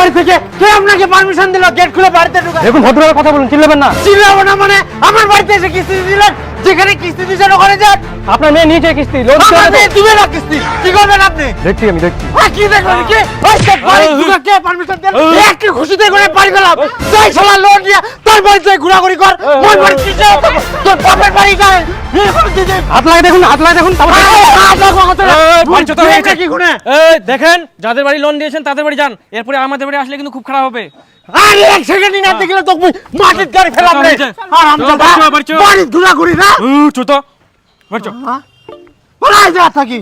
বাড়ি থেকে কে আপনাকে পারমিশন দিল গেট খুলে বাড়িতে ঢোকা? দেখুন ভদ্রভাবে কথা বলুন, চিল্লাবেন না। চিল্লাবো না মানে? আমার বাড়িতে এসে কিস্তি দিলেন, যেখানে কিস্তি দিচ্ছেন ওখানে যান। আপনার মেয়ে নিচে কিস্তি লোন দিবে না কিস্তি, কি করবেন আপনি? দেখছি আমি দেখছি। কি দেখবেন? কি বাড়ি ঢোকা কে পারমিশন দিল? একটু খুশিতে করে বাড়ি গেলাম, যাই শালা লোন দিয়ে তোর বাড়িতে ঘোরাঘুরি কর। মোর বাড়ি কিসে? তোর বাপের বাড়ি যায়। হাত লাগে দেখুন, হাত লাগে দেখুন। কি গুনে? দেখেন, যাদের বাড়ি লোন দিয়েছেন তাদের বাড়ি যান, এরপরে আমাদের বাড়ি আসলে কিন্তু খুব খারাপ হবে। আরে এক সেকেন্ড না দেখলে তো মাটির গাড়ি ফেলাম রে। আর আমরা বাড়ি ঘোরাঘুরি না। ছোট বাড়ছো। বলাই যা থাকি।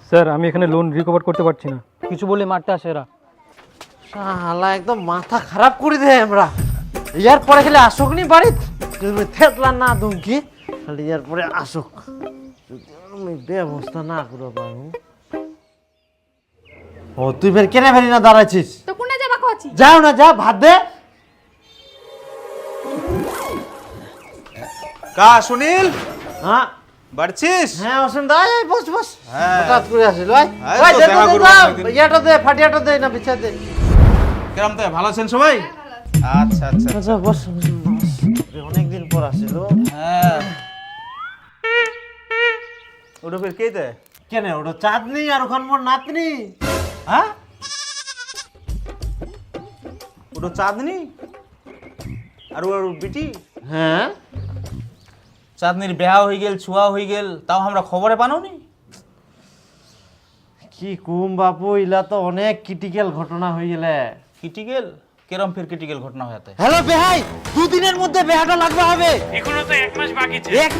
স্যার, আমি এখানে লোন রিকভার করতে পারছি না, কিছু বলে মারতে আসে এরা। শালা একদম মাথা খারাপ করে দেয় আমরা। ইয়ার পরে খেলে আসুক নি বাড়ি, তুমি থেতলা না দুমকি খালি ইয়ার পরে আসুক, যদি আমি ব্যবস্থা না করে পারবো। ও তুই ফের কেনে ফেরি না দাঁড়াইছিস? তো কোনে যাবা কইছি? যাও না, যা ভাত দে। কা সুনীল হ্যাঁ বাড়ছিস? হ্যাঁ অসীম দা, এই বস বস। হ্যাঁ। হঠাৎ করে আসিল ভাই। এই ভাই তো দে দেখা তো করবো দাও, একদিন। ইয়াটা দে, ফাটিয়াটা দে না বিছা দে। কেরাম তো ভালো আছেন সবাই? আচ্ছা আচ্ছা আচ্ছা বস। অনেকদিন পর আসিল। হ্যাঁ ওটা ফের কে দে? কেন ওটা চাঁদনি আর ওখান মোর নাতনি। হ্যাঁ ওটা চাঁদনি আর ওর বিটি? হ্যাঁ চাঁদনির বেহা হয়ে গেল, ছুয়া হয়ে গেল, তাও আমরা খবরে পানোনি। কি কুম বাপু, ইলা তো অনেক ক্রিটিক্যাল ঘটনা হয়ে গেলে। ক্রিটিক্যাল? কেরম ফের ক্রিটিক্যাল ঘটনা হয়েছে? হ্যালো বেহাই, দুদিনের মধ্যে বেহাটা লাগবে হবে। এখনো তো 1 মাস বাকি আছে। এক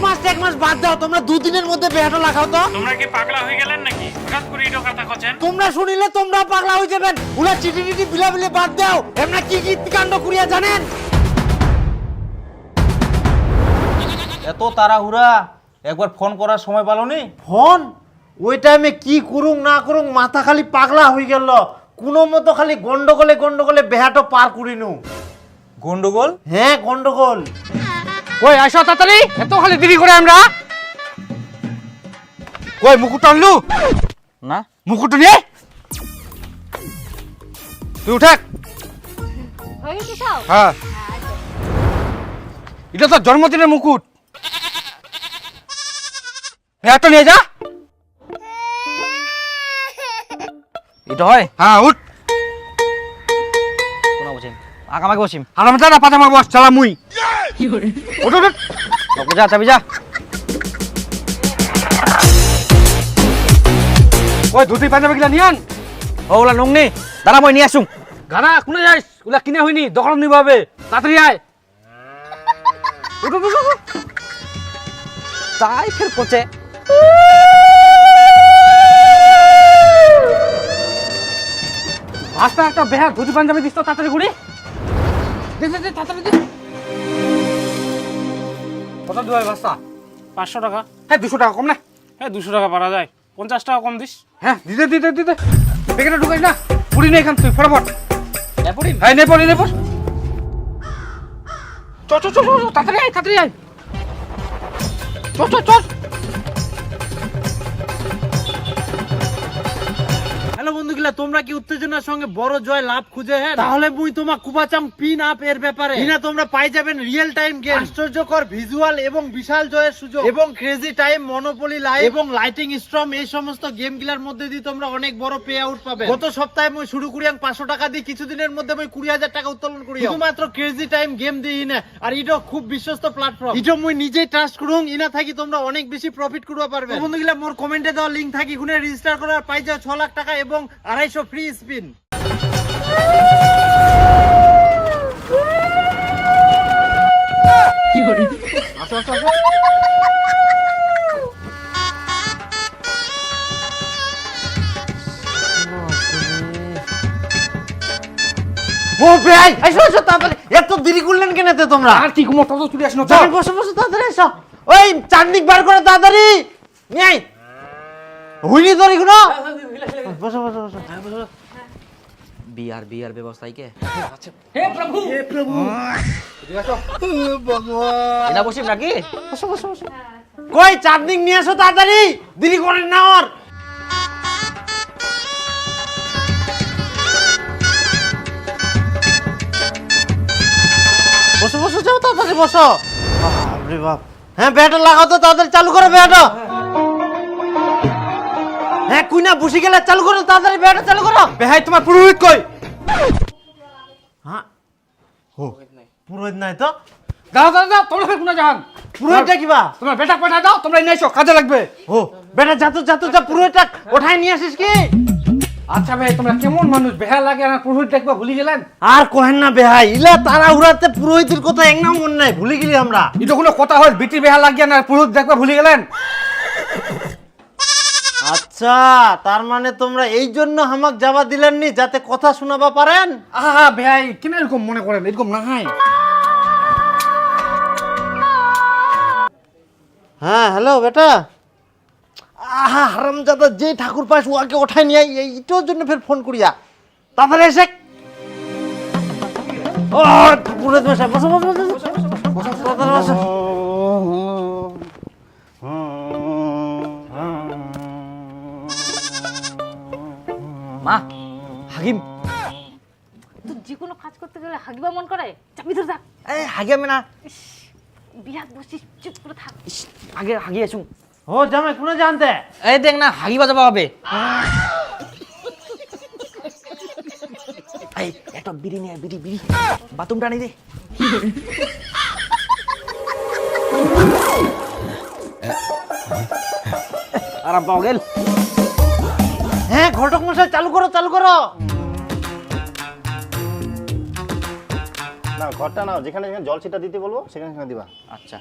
মাস বাদ দাও, তোমরা দুদিনের মধ্যে বেহাটা লাগাও তো। তোমরা কি পাগলা হয়ে গেলেন নাকি? হঠাৎ করে ইটো কথা কছেন। তোমরা শুনিলে তোমরা পাগলা হয়ে যাবেন। উলা চিঠি টিটি বিলা বাদ দাও। এমনা কি কি কাণ্ড করিয়া জানেন? এত তাড়াহুড়া, একবার ফোন করার সময় পালোনি? ফোন ওই টাইমে কি করুং না করুং মাথা খালি পাগলা হয়ে গেল। কোনো মতো খালি গন্ডগোলে বেহাটো পার করিনু। গন্ডগোল? হ্যাঁ গন্ডগোল। কই আসো তাড়াতাড়ি, এত খালি দেরি করে আমরা। কই মুকুট আনলু? না মুকুট নিয়ে তুই উঠাক। হয়ে গেছে সব? হ্যাঁ এটা তো জন্মদিনের মুকুট। হ্যাঁ তো নিয়ে যা। এটা হয় হ্যাঁ উঠ। কোনা বসিম আগামাকে বসিম। আরাম যা পাজামা বস চালা মুই। উঠ উঠ। ওকে যা, চাবি যা। ওই ধুতি পাঞ্জাবি গুলা নিয়ে আন। ওলা নংনি দাঁড়া, মই নিয়ে আসুম। গানা কোনে যাইস? ওলা কিনে হইনি, দখল নিব হবে। তাড়াতাড়ি আয়। উঠ উঠ উঠ। তাই ফের কোচে আস্তে একটা বেহা ধুতি পাঞ্জাবি দিস তো তাড়াতাড়ি করে। দে দে দে তাড়াতাড়ি দে। কত দিবে বাসা? 500 টাকা। হ্যাঁ 200 টাকা কম না? হ্যাঁ 200 টাকা পারা যায়, 50 টাকা কম দিস। হ্যাঁ দিতে দিতে দিতে। বেকেটা ঢুকাইস না, পুরি নে এখান তুই ফটাফট। হ্যাঁ নে পড়ি নে পড়। চ চ চ চ তাড়াতাড়ি আয়, তাড়াতাড়ি আয়। চ চ চ। হ্যালো বন্ধুগুলা, তোমরা কি উত্তেজনার সঙ্গে বড় জয় লাভ খুঁজে? হ্যাঁ তাহলে মুই তোমাক কুবাচাম পিন আপ এর ব্যাপারে। ইনা তোমরা পাই যাবেন রিয়েল টাইম গেম, আশ্চর্যকর ভিজুয়াল এবং বিশাল জয়ের সুযোগ, এবং ক্রেজি টাইম, মনোপলি লাইভ এবং লাইটিং স্ট্রম। এই সমস্ত গেম গুলার মধ্যে দিয়ে তোমরা অনেক বড় পে আউট পাবে। গত সপ্তাহে মুই শুরু করিয়াং 500 টাকা দিয়ে, কিছুদিনের মধ্যে মুই 20,000 টাকা উত্তোলন করি শুধুমাত্র ক্রেজি টাইম গেম দিয়ে। না আর এটা খুব বিশ্বস্ত প্ল্যাটফর্ম, এটা মুই নিজেই ট্রাস্ট করুং। ইনা থাকি তোমরা অনেক বেশি প্রফিট করতে পারবে। বন্ধুগুলা মোর কমেন্টে দেওয়া লিংক থাকি, খুনে রেজিস্টার করার পাই যাও 6 লাখ টাকা এবং 250 ফ্রি স্পিন। আসো আসো আসো। ও ভাই এসো এসো তাড়াতাড়ি। এত দেরি করলেন কেন তোমরা? আর কি ঘুমো, তো চলে আসনো। চল বসো বসো তাড়াতাড়ি এসো। ওই চাঁদনিক বার করে তাড়াতাড়ি নিয়ে আয়। হইনি তোর এগুলো। বসো বসো বসো। বিয়ার ব্যবস্থাই কে এটা বসিম নাকি? বসো বসো বসো। কই চাঁদনিক নিয়ে আসো তাড়াতাড়ি, দেরি করেন না। ওর বসো। বাপরে বাপ। হ্যাঁ বেটা লাগাও তো, তাড়াতাড়ি চালু করো বেটা। হ্যাঁ কুইনা বসে গেলে চালু করো, তাড়াতাড়ি বেটা চালু করো। বেহাই তোমার পুরোহিত কই? হ্যাঁ ও পুরোহিত নাই তো? দাও দাও দাও, তোমরা ফের কোনা যান? পুরোহিতটা কিবা? তোমার বেটা পাঠা দাও, তোমরা নিয়ে এসো, কাজে লাগবে। ও বেটা যা পুরোহিতটা ওঠাই নিয়ে আসিস কি? আচ্ছা ভাই, তোমরা কেমন মানুষ, বেহা লাগে আর পুরোহিত দেখবা ভুলে গেলেন? আর কহেন না বেহাই, ইলা তারা উড়াতে পুরোহিতের কথা এক নাম মনে নাই, ভুলে গেলি আমরা। এটা কোনো কথা হয়? বিটি বেহা লাগিয়ে না পুরোহিত দেখবা ভুলে গেলেন? আচ্ছা তার মানে তোমরা এই জন্য হামাক যাবা দিলেননি, যাতে কথা শোনাবা পারেন? আহা বেহাই, কেন এরকম মনে করেন? এরকম না হয়। হ্যাঁ হ্যালো বেটা। আহা হারামজাদা, যে ঠাকুর পাস ওকে ওঠাই নিয়ে এইটার জন্য ফের ফোন করিয়া তারপরে এসে ও পুরোহিত মশাই বসো বসো বসো বসো তাড়াতাড়ি বসো। মা, হাকিম তো যে কোনো কাজ করতে গেলে হাগিবা মন করে, চাপি ধরে থাক। এই হাগে আমি না। বিরাট বসিস, চুপ করে থাক। আগে হাগি আসুন। ও জামাই কোনে জানতে? এই দেখ না, হাগি বাজাবা হবে। এই একটা বিড়ি নিয়ে, বিড়ি বিড়ি বাথরুম টানি দে। আরাম পাও গেল। হ্যাঁ ঘটক মশাই চালু করো চালু করো। না ঘরটা নাও, যেখানে যেখানে জল ছিটা দিতে বলবো সেখানে সেখানে দিবা। আচ্ছা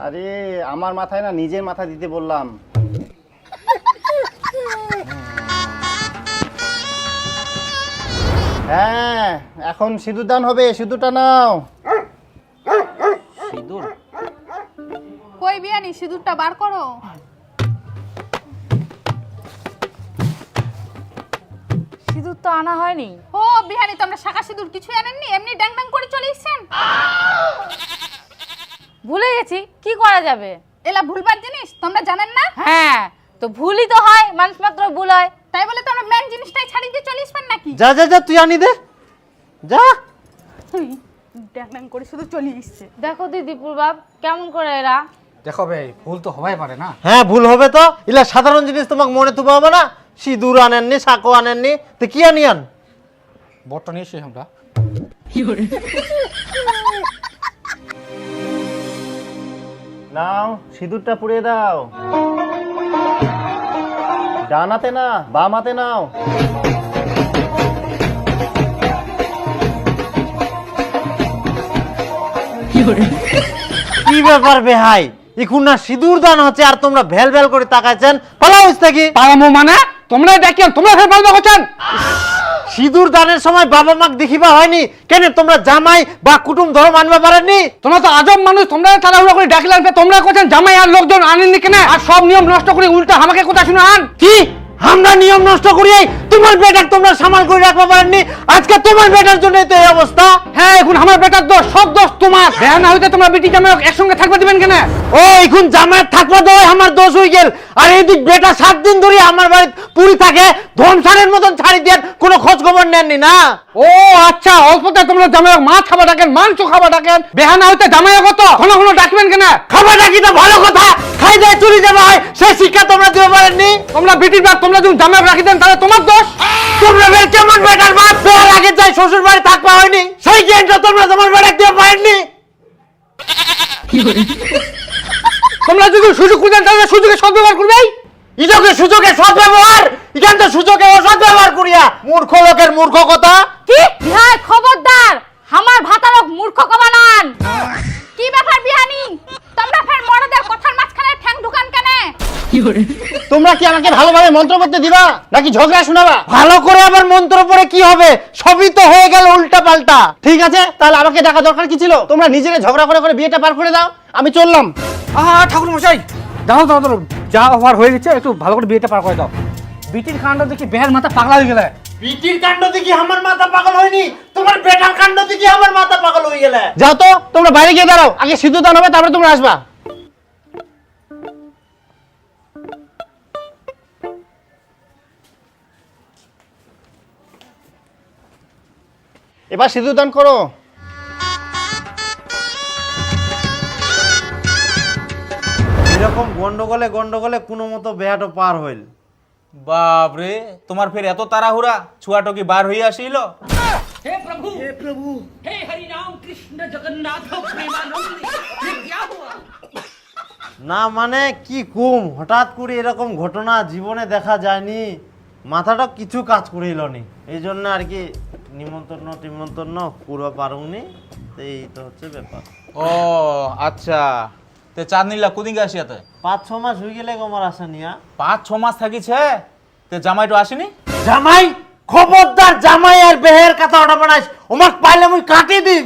আরে আমার মাথায় না, নিজের মাথা দিতে বললাম। হ্যাঁ এখন সিঁদুর দান হবে, সিঁদুরটা নাও। সিঁদুর? কই বিয়ানি, সিঁদুরটা বার করো। সিঁদুর তো আনা হয়নি। ও বিহানি, তোমরা শাখা সিঁদুর কিছুই আনেননি, এমনি ড্যাং ড্যাং করে চলে এসেছেন? ভুলে গেছি, কি করা যাবে? এলা ভুলবার জিনিস তোমরা জানেন না? হ্যাঁ, তো ভুলই তো হয়, মানুষ মাত্র ভুল হয়। তাই বলে তোমরা মেন জিনিসটাই ছাড়িয়ে দিয়ে চলে আসবেন নাকি? যা যা যা তুই আনি দে যা। ড্যাং ড্যাং করে শুধু চলে এসছে। দেখো দিদি পূর্বাব কেমন করে এরা। দেখো ভাই, ভুল তো হবাই পারে না। হ্যাঁ ভুল হবে তো, ইলা সাধারণ জিনিস তোমাকে মনে তুবা হবে না? সিঁদুর আনেননি, সাঁকো আনেননি, তো কি আনিয়ান? বটটা নিয়ে এসে আমরা নাও সিঁদুরটা পুড়িয়ে দাও। ডান হাতে না, বাম হাতে নাও। কি ব্যাপার বেহাই, এখন না সিঁদুর দান হচ্ছে আর তোমরা ভ্যাল ভ্যাল করে তাকাইছেন? পালাও কি পালামো মানে? তোমরা দেখিয়ান, তোমরা ফের বলবা করছেন। সিঁদুর দানের সময় বাবা মাকে দেখিবা হয়নি কেন? তোমরা জামাই বা কুটুম ধর্ম মানবা পারেননি? তোমরা তো আজব মানুষ, তোমরা তাড়াহুড়ো করে ডাকলেন, তোমরা করছেন জামাই আর লোকজন আনেননি কেন? আর সব নিয়ম নষ্ট করে উল্টা আমাকে কথা শুনে আন। কি আমরা নিয়ম নষ্ট করি? তোমার বেটার তোমরা সামাল করে রাখবা পারেননি, আজকে তোমার বেটার জন্য তো এই অবস্থা। হ্যাঁ, এখন আমার বেটার দোষ, সব দোষ তোমার। বেহা না হইতে তোমরা বিটি জামাই একসঙ্গে থাকবে দিবেন কেন? ও এখন জামাই থাকবা তো আমার দোষ হয়ে গেল, আর এইদিক বেটা 7 দিন ধরে আমার বাড়িতে পুরি থাকে, ধনসারের মতন ছাড়ি দেন, কোনো খোঁজ খবর নেননি না? ও আচ্ছা, অল্পতে তোমরা জামাই মাছ খাবার ডাকেন, মাংস খাবার ডাকেন, বেহা না হইতে জামাই কত ঘন ঘন ডাকবেন কেন? খাবার ডাকি তো ভালো কথা, খাই যায় চুরি যাবা হয়, সেই শিক্ষা তোমরা দিতে পারেননি। তোমরা বিটির বাপ, তোমরা যদি জামাই রাখি দেন তাহলে তোমার দোষ। তোমরা বের কেমন বেটার বাপ, বের আগে যাই শ্বশুর বাড়ি থাকবা হয়নি, সেই জ্ঞানটা তোমরা তোমার বেটা দিতে পারেননি। তোমরা যদি সুযোগ খুঁজেন তাহলে সুযোগে সদ্ব্যবহার করবেই। ইজকে সুযোগে সদ্ব্যবহার, এখান তো সুযোগে অসদ্ব্যবহার করিয়া মূর্খ লোকের মূর্খ কথা। কি বিহাই, খবরদার আমার ভাতারক মূর্খ কবানান। কি ব্যাপার বিহানি, তোমরা ফের মরদের কথার মাঝখানে ঠ্যাং ঢুকান কেন? তোমরা কি আমাকে ভালোভাবে মন্ত্র পড়তে দিবা নাকি ঝগড়া শোনাবা? ভালো করে আবার মন্ত্র পড়ে কি হবে, সবই তো হয়ে গেল উল্টা পাল্টা। ঠিক আছে, তাহলে আমাকে ডাকা দরকার কি ছিল? তোমরা নিজেরা ঝগড়া করে করে বিয়েটা পার করে দাও, আমি চললাম। ঠাকুর মশাই, দাও দাও দাও, যা ওভার হয়ে গেছে, একটু ভালো করে বিয়েটা পার করে দাও। বিটির কাণ্ড দেখি বেহার মাথা পাগলা হয়ে গেলে। বিটির কাণ্ড দেখি আমার মাথা পাগল হয়নি, তোমার বেটার কাণ্ড দেখি আমার মাথা পাগল হয়ে গেলে। যাও তো, তোমরা বাইরে গিয়ে দাঁড়াও, আগে সিঁদুর দান হবে তারপরে তোমরা আসবা। এবার সিঁদুর দান করো। এরকম গন্ডগোলে গন্ডগোলে কোনো মতো বেহাটো পার হইল। বাপ রে, তোমার ফের এত তাড়াহুড়া, ছুয়াটো কি বার হইয়া আসিল? না মানে কি কুম, হঠাৎ করে এরকম ঘটনা জীবনে দেখা যায়নি, মাথাটা কিছু কাজ করিল নি, এই জন্য আর কি নিমন্ত্রণ পুরো পারুনি, এই তো হচ্ছে ব্যাপার। ও আচ্ছা, তে চাঁদনিলা কুদিনকে আসিয়াতে? 5-6 মাস হয়ে গেলে আমার আসা নিয়া। 5-6 মাস থাকিছে, তে জামাইটো আসেনি? জামাই, খবরদার জামাই আর বেহের কথা ওটা বানাইস, ওমাক পাইলে মুই কাটি দিম।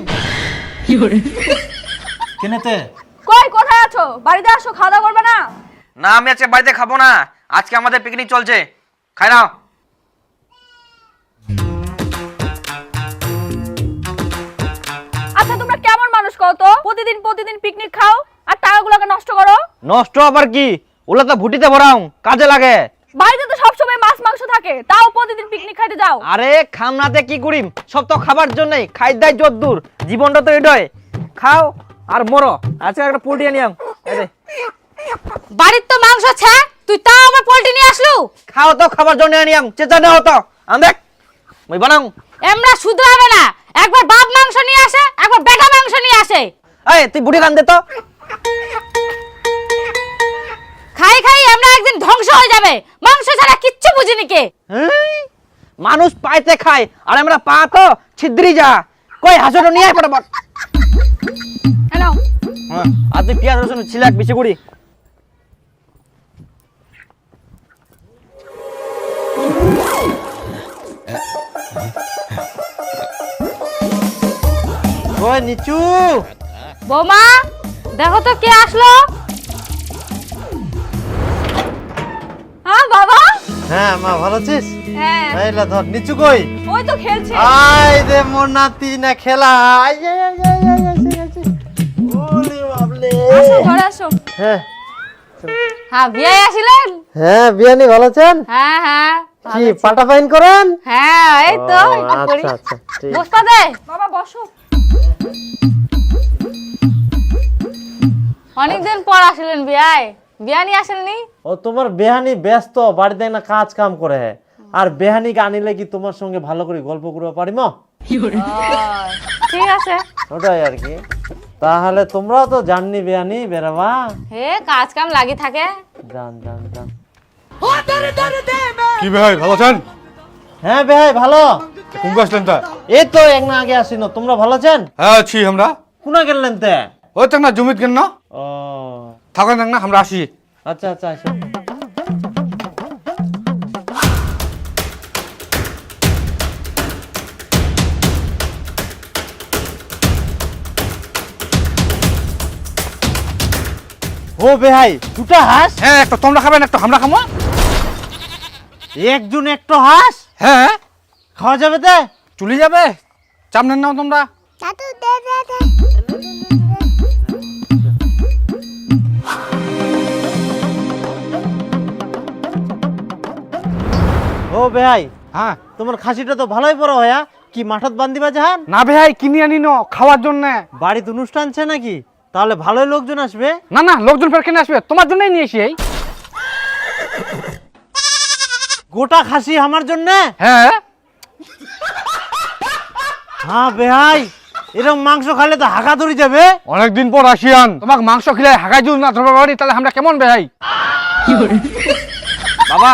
কেনেতে কই কোথায় আছো? বাড়িতে আসো, খাওয়া দাওয়া করবে না? না, আমি আজকে বাড়িতে খাবো না, আজকে আমাদের পিকনিক চলছে, খাই নাও। আচ্ছা তোমরা কেমন মানুষ কও তো? প্রতিদিন প্রতিদিন পিকনিক খাও আর টাকাগুলোকে নষ্ট করো। নষ্ট আবার কি, ওগুলো তো ভুটিতে ভরাও, কাজে লাগে। বাড়িতে তো সবসময় মাছ মাংস থাকে, তাও প্রতিদিন পিকনিক খাইতে যাও। আরে খামনাতে কি করিম, সব তো খাবার জন্যই, খাই দাই যত দূর, জীবনটা তো এটাই, খাও আর মরো। আজকে একটা পোল্ট্রি আনিয়াম, বাড়ির তো মাংস আছে, তুই তাও আমার পোল্ট্রি নিয়ে আসলু। খাও তো, খাবার জন্য আনিয়াম, চেঁচা নেও তো, দেখ মই বানাও। এমরা শুধরাবে না, একবার বাপ মাংস নিয়ে আসে, একবার বেটা মাংস নিয়ে আসে। এই তুই বুড়ি কান দে তো। খাই খাই আমরা একদিন ধ্বংস হয়ে যাবে, মাংস ছাড়া কিচ্ছু বুঝিনি কে। মানুষ পাইতে খায় আর আমরা পা তো ছিদ্রি যা, কই হাসুটো নিয়ে আয় ফটাফট। হ্যালো আর তুই পেঁয়াজ রসুন ছিলে এক বেশি করি। ওই নিচু, বৌমা দেখো তো কে আসলো। হ্যাঁ বাবা। হ্যাঁ মা ভালো আছিস? হ্যাঁ এইলা ধর, নিচু কই? ওই তো খেলছে। আই রে মোর নাতি না খেলা, I I I I I I I, ওলে বাবলে। আসো ঘরে আসো। হ্যাঁ হ্যাঁ বিয়ে আসিলেন? হ্যাঁ বিয়ানি ভালো আছেন? হ্যাঁ হ্যাঁ কি পাটা পাইন করেন? হ্যাঁ এই তো ও, একটু করি। আচ্ছা আচ্ছা ঠিক। বসপা দে বাবা, বসো। অনেকদিন পর আসলেন বিয়ায়, বিয়ানি আসেননি? ও তোমার বেহানি ব্যস্ত, বাড়িতে না কাজ কাম করে, আর বেহানিকে আনিলে কি তোমার সঙ্গে ভালো করে গল্প করতে পারিম? ঠিক আছে। ওটাই আর কি। তাহলে তোমরাও তো জাননি বেহানি বেরাবা? হে কাজ কাম লাগি থাকে। জান জান জান। কি ভাই ভালো আছেন? হ্যাঁ বেহাই ভালো। কোন আসলেন তা? এই তো এক না আগে আসিনো, তোমরা ভালো আছেন? হ্যাঁ আছি আমরা। কোনা গেলেন তে? ওই তো না জমিত গেল না, ও থাকেন না আমরা আসি। আচ্ছা আচ্ছা আসো। ও বেহাই, দুটা হাঁস? হ্যাঁ একটা তোমরা খাবেন, একটা আমরা খাবো। একজন একটা হাঁস হ্যাঁ খাওয়া যাবে তে? চলে যাবে, চাপ নেন নাও তোমরা। ও বেহাই, হ্যাঁ তোমার খাসিটা তো ভালোই বড় হয়া, কি মাঠত বান্ধিবা জাহান? না ভাই কিনে আনি ন খাওয়ার জন্য। বাড়িতে অনুষ্ঠান আছে নাকি? তাহলে ভালোই লোকজন আসবে। না না লোকজন ফের কেন আসবে, তোমার জন্যই নিয়ে এসি। এই গোটা খাসি আমার জন্য? হ্যাঁ হ্যাঁ বেহাই, এরকম মাংস খালে তো হাগা ধরে যাবে। অনেকদিন পর আসিয়ান, তোমাকে মাংস খেলে হাগাই যদি না ধরবা পারি তাহলে আমরা কেমন বেহাই? বাবা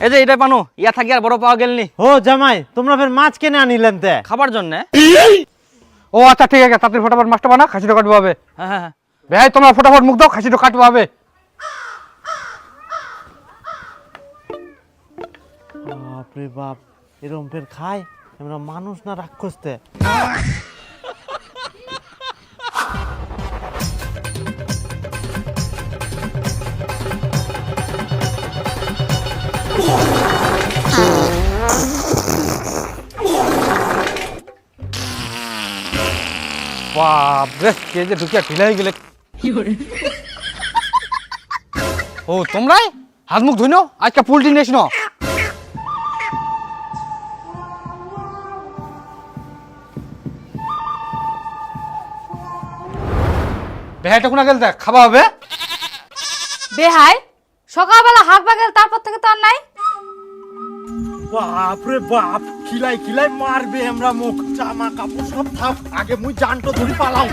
এই যে এটা পানো, ইয়া থাকি আর বড় পাওয়া গেলনি ও জামাই, তোমরা ফের মাছ কেনে আনিলেন তে? খাবার জন্য। ও আচ্ছা ঠিক আছে, তাড়াতাড়ি ফটাফট মাছটা বানা, খাসিটা কাটবো হবে। হ্যাঁ হ্যাঁ হ্যাঁ। ভাই তোমরা ফটাফট মুখ দাও, খাসিটা কাটবো হবে। বাপরে বাপ, এরকম ফের খায়, আমরা মানুষ না রাক্ষস তে? বাপ রে, কে যে ঢুকিয়া ঢিলা হয়ে গেলে। ও তোমরাই হাত মুখ ধুই নাও, আজকে পোল্ট্রি নিয়েছ না। বেহাইটা কোনা গেল দেখ খাওয়া হবে। বেহাই সকালবেলা হাঁক বাগেল, তারপর থেকে তো আর নাই। বাপরে বাপ, খিলাই খিলাই মারবে আমরা, মুখ জামা কাপড় সব থাক, আগে মুই জানটো ধরি পালাও।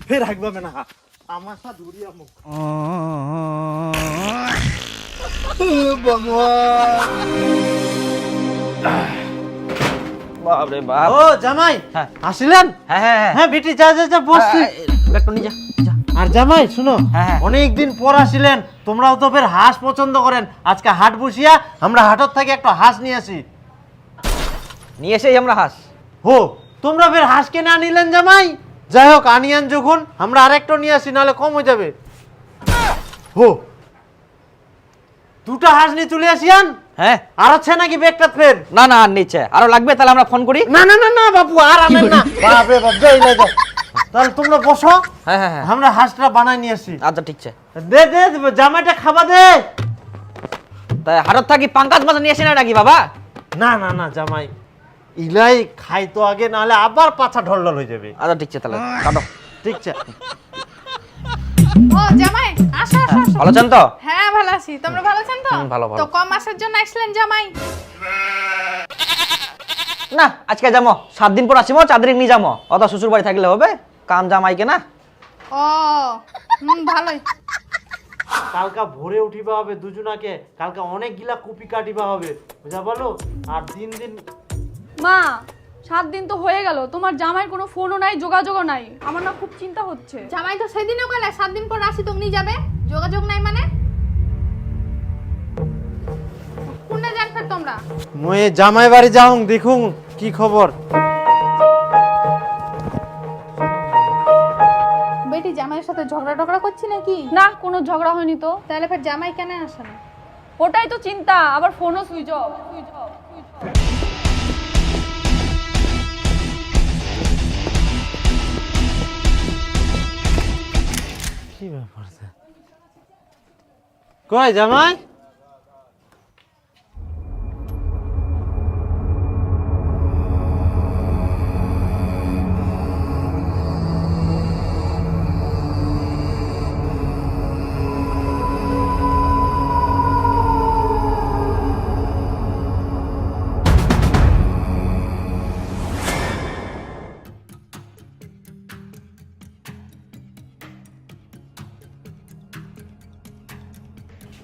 ফের হাঁকবে না আমার সা ধরিয়া মুখ। বাপরে বাপ। ও জামাই হ্যাঁ। আসিলেন? হ্যাঁ হ্যাঁ হ্যাঁ হ্যাঁ বেটি, যা যা যা বসছি। ব্যাগটা নিয়ে যা যা। আর জামাই শুনো, হ্যাঁ, হ্যাঁ। অনেকদিন পর আসিলেন, তোমরাও তো ফের হাঁস পছন্দ করেন। আজকে হাট বসিয়া আমরা হাটত থেকে একটা হাঁস নিয়ে আসি। নিয়ে এসেই আমরা হাঁস। হো, তোমরা ফের হাঁস কেনে আনিলেন জামাই? যাই হোক, আনিয়ান যখন আমরা আরেকটা নিয়ে আসি, নাহলে কম হয়ে যাবে। হো, দুটা হাঁস নিয়ে চলে আসিয়ান। হ্যাঁ আর আছে নাকি ব্যাগটা ফের? না না আর নিচ্ছে, আরো লাগবে তাহলে আমরা ফোন করি। না না না না বাপু, আর আনেন না। বাপরে বাপ, যাই না যাই। তাহলে তোমরা বসো, হ্যাঁ হ্যাঁ হ্যাঁ আমরা হাঁসটা বানাই নিয়ে আসি। আচ্ছা ঠিক আছে। দে দে, জামাইটা খাবা দে। তাই হাটত থাকি পাঙ্কাজ মাছ নিয়ে আসি না নাকি বাবা? না না না জামাই, ইলাই খাই তো আগে, নাহলে আবার পাছা ঢলঢল হয়ে যাবে। আচ্ছা ঠিক আছে তাহলে কাটো। ঠিক আছে। ও জামাই, আসো আসো আসো। ভালো আছেন তো? হ্যাঁ ভালো আছি, তোমরা ভালো আছেন তো? ভালো, ভালো। তো কম মাসের জন্য আসলেন জামাই? না আজকে যাবো, 7 দিন পর আসিমো, 4 দিন নিয়ে যাবো। অত শ্বশুর বাড়ি থাকলে হবে? কাম জামাইকে না। ও ভালোই। কালকা ভোরে উঠিবা হবে দুজনাকে, কালকা অনেক গিলা কুপি কাটিবা হবে, বুঝা বলো। আর দিন দিন মা 7 দিন তো হয়ে গেল, তোমার জামাইয়ের কোনো ফোনও নাই, যোগাযোগও নাই। আমার না খুব চিন্তা হচ্ছে। জামাই তো সেদিনও গেলে 7 দিন পর আসি তো নিয়ে যাবে, যোগাযোগ নাই মানে? কোনে যান ফের তোমরা? মই জামাই বাড়ি যাও, দেখুন কি খবর। বেটি জামাইয়ের সাথে ঝগড়া টগড়া করছি নাকি? না, কোনো ঝগড়া হয়নি তো। তাহলে ফের জামাই কেন আসে না? ওটাই তো চিন্তা, আবার ফোনও সুইচ অফ। কি ব্যাপার? কই জামাই?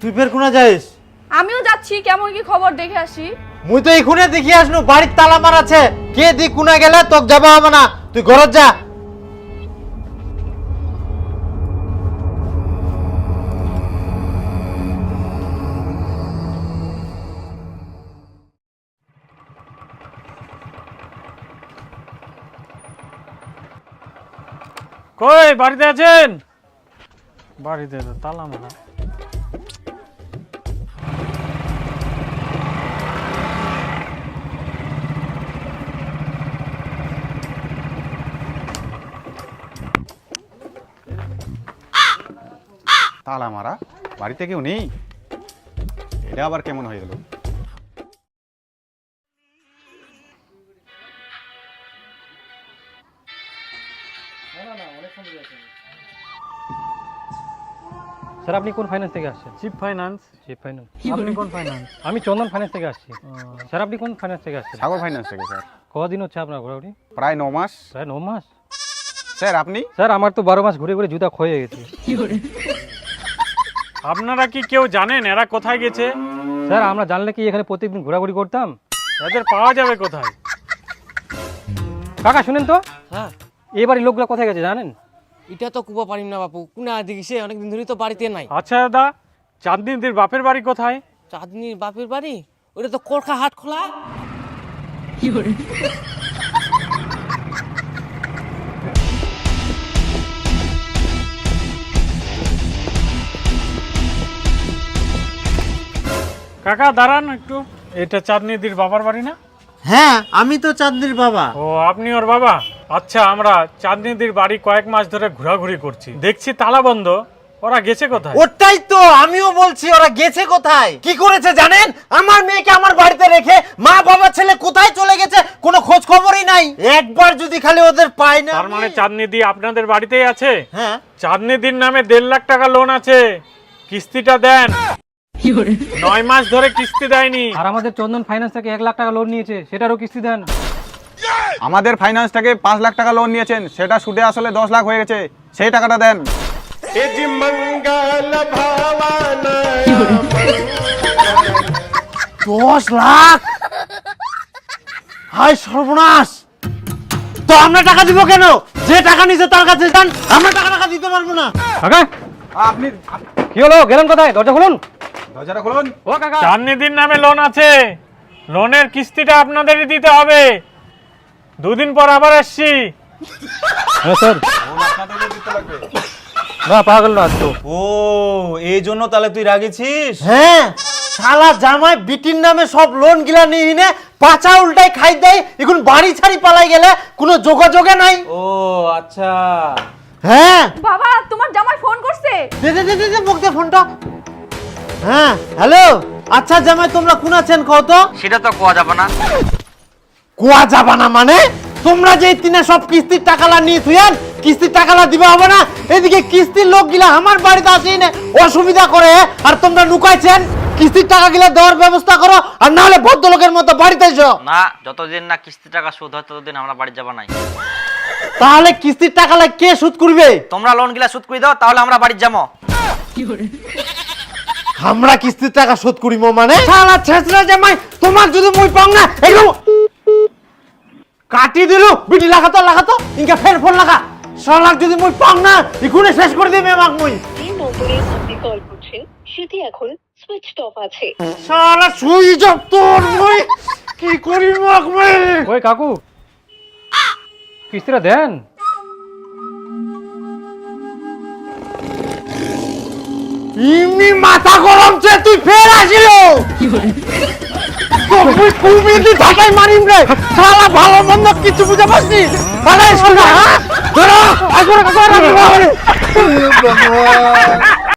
তুই ফের কোনা যাইস? আমিও যাচ্ছি, কেমন কি খবর দেখে আসি। মুই তো এখুনে দেখি আসনু, বাড়ির তালা মার আছে। কে দি কোনা গেলে তোক যাবা হবে না, তুই ঘরত যা। কই বাড়িতে আছেন? বাড়িতে তো তালা মারা। তালা মারা, বাড়িতে কেউ নেই? এটা আবার কেমন হয়ে গেল? স্যার আপনি কোন ফাইন্যান্স থেকে আসছেন? Cheap finance. Cheap finance. আপনি কোন ফাইন্যান্স? আমি চন্দন ফাইন্যান্স থেকে আসছি। স্যার আপনি কোন ফাইন্যান্স থেকে আসছেন? সাগর ফাইন্যান্স থেকে স্যার। কদিন হচ্ছে আপনার ঘোরাঘুরি? প্রায় 9 মাস। প্রায় 9 মাস। স্যার আপনি? স্যার আমার তো 12 মাস ঘুরে ঘুরে জুতা ক্ষয়ে গেছে। আপনারা কি কেউ জানেন এরা কোথায় গেছে? স্যার আমরা জানলে কি এখানে প্রত্যেকদিন ঘোরাঘুরি করতাম? এদের পাওয়া যাবে কোথায়? কাকা শুনেন তো, হ্যাঁ এবারে লোকগুলো কোথায় গেছে জানেন? এটা তো কুবা পারিম না বাপু, কোনা দিকে অনেকদিন ধরে তো বাড়িতে নাই। আচ্ছা দাদা, চাঁদনিদের বাপের বাড়ি কোথায়? চাঁদনির বাপের বাড়ি ওটা তো কোরখা হাট খোলা। কাকা দাঁড়ান একটু, এটা চাঁদনিদির বাবার বাড়ি না? হ্যাঁ, আমি তো চাঁদনির বাবা। ও আপনি ওর বাবা? আচ্ছা, আমরা চাঁদনিদির বাড়ি কয়েক মাস ধরে ঘোরাঘুরি করছি, দেখছি তালা বন্ধ। ওরা গেছে কোথায়? ওটাই তো আমিও বলছি, ওরা গেছে কোথায়? কি করেছে জানেন? আমার মেয়েকে আমার বাড়িতে রেখে মা বাবা ছেলে কোথায় চলে গেছে কোনো খোঁজ খবরই নাই। একবার যদি খালি ওদের পাই না। তার মানে চাঁদনি দি আপনাদের বাড়িতেই আছে? হ্যাঁ। চাঁদনি দির নামে 1.5 লাখ টাকা লোন আছে, কিস্তিটা দেন। 9 মাস ধরে কিস্তি দেয়নি। আর আমাদের চন্দন ফাইন্যান্স থেকে 1 লাখ টাকা লোন নিয়েছে, সেটারও কিস্তি দেন। আমাদের ফাইন্যান্স থেকে 5 লাখ টাকা লোন নিয়েছেন, সেটা সুদে আসলে 10 লাখ হয়ে গেছে, সেই টাকাটা দেন। 10 লাখ? হায় সর্বনাশ! তো আমরা টাকা দিব কেন? যে টাকা নিছে তার কাছে যান, আমরা টাকা দিতে পারবো না। কাকা আপনি কি হলো, গেলেন কোথায়? দরজা খুলুন। দরজাটা খুলুন। ও কাকা, চাঁদনি দির নামে লোন আছে, লোনের কিস্তিটা আপনাদেরই দিতে হবে। 2 দিন পর আবার আসছি। হ্যাঁ স্যার। লোন আপনাদেরও দিতে লাগবে। না পাগল না তো। ও এই জন্য তাহলে তুই রাগেছিস? হ্যাঁ, শালা জামাই বিটির নামে সব লোন গিলা নিয়ে নে পাচা উল্টাই খাই দেয়, এখন বাড়ি ছাড়ি পালাই গেলে কোনো যোগাযোগে নাই। ও আচ্ছা। হ্যাঁ, বাবা তোমার জামাই ফোন করছে। দে দে দে দে দে মুখ দে ফোনটা। হ্যাঁ, হ্যালো। আচ্ছা জামাই তোমরা কোন আছেন কও তো? সেটা তো কোয়া যাবে না। কোয়া যাবা না মানে? তোমরা যে তিনে সব কিস্তির টাকালা নিয়ে থুয়েন, কিস্তির টাকালা দিবা হবে না? এদিকে কিস্তির লোক গিলা আমার বাড়িতে আসেই না অসুবিধা করে, আর তোমরা লুকাইছেন। কিস্তির টাকা গিলা দেওয়ার ব্যবস্থা করো, আর না হলে ভদ্রলোকের মতো বাড়িতে এসো। না, যতদিন না কিস্তি টাকা শোধ হয় ততদিন আমরা বাড়ি যাব নাই। তাহলে কিস্তির টাকালা কে শোধ করবে? তোমরা লোন গিলা শোধ করে দাও, তাহলে আমরা বাড়ি যাবো। আমরা কিস্তির টাকা শোধ করিব মানে? শালা ছেছরা জামাই, তোমার যদি মই পাও না এগুলো কাটি দিলু। বিটি লাগাতো লাগাতো ইনকা ফের ফোন লাগা। শালা যদি মই পাও না ইকুনে শেষ করে দিবে আমাক মই। যে নম্বরে আপনি কল করছেন সেটি এখন সুইচড অফ আছে। শালা সুইচ অফ তোর মই কি করি আমাক মই। ওই কাকু, কিস্তিটা দেন। ইমনি মাথা গরম চে তুই ফের আসিল। তুই কুমিদি ঢাকাই মারিম রে। শালা ভালো মন্দ কিছু বুঝা পাচ্ছিস? আরে শোনা, হ্যাঁ ধরো আগরে আগরে।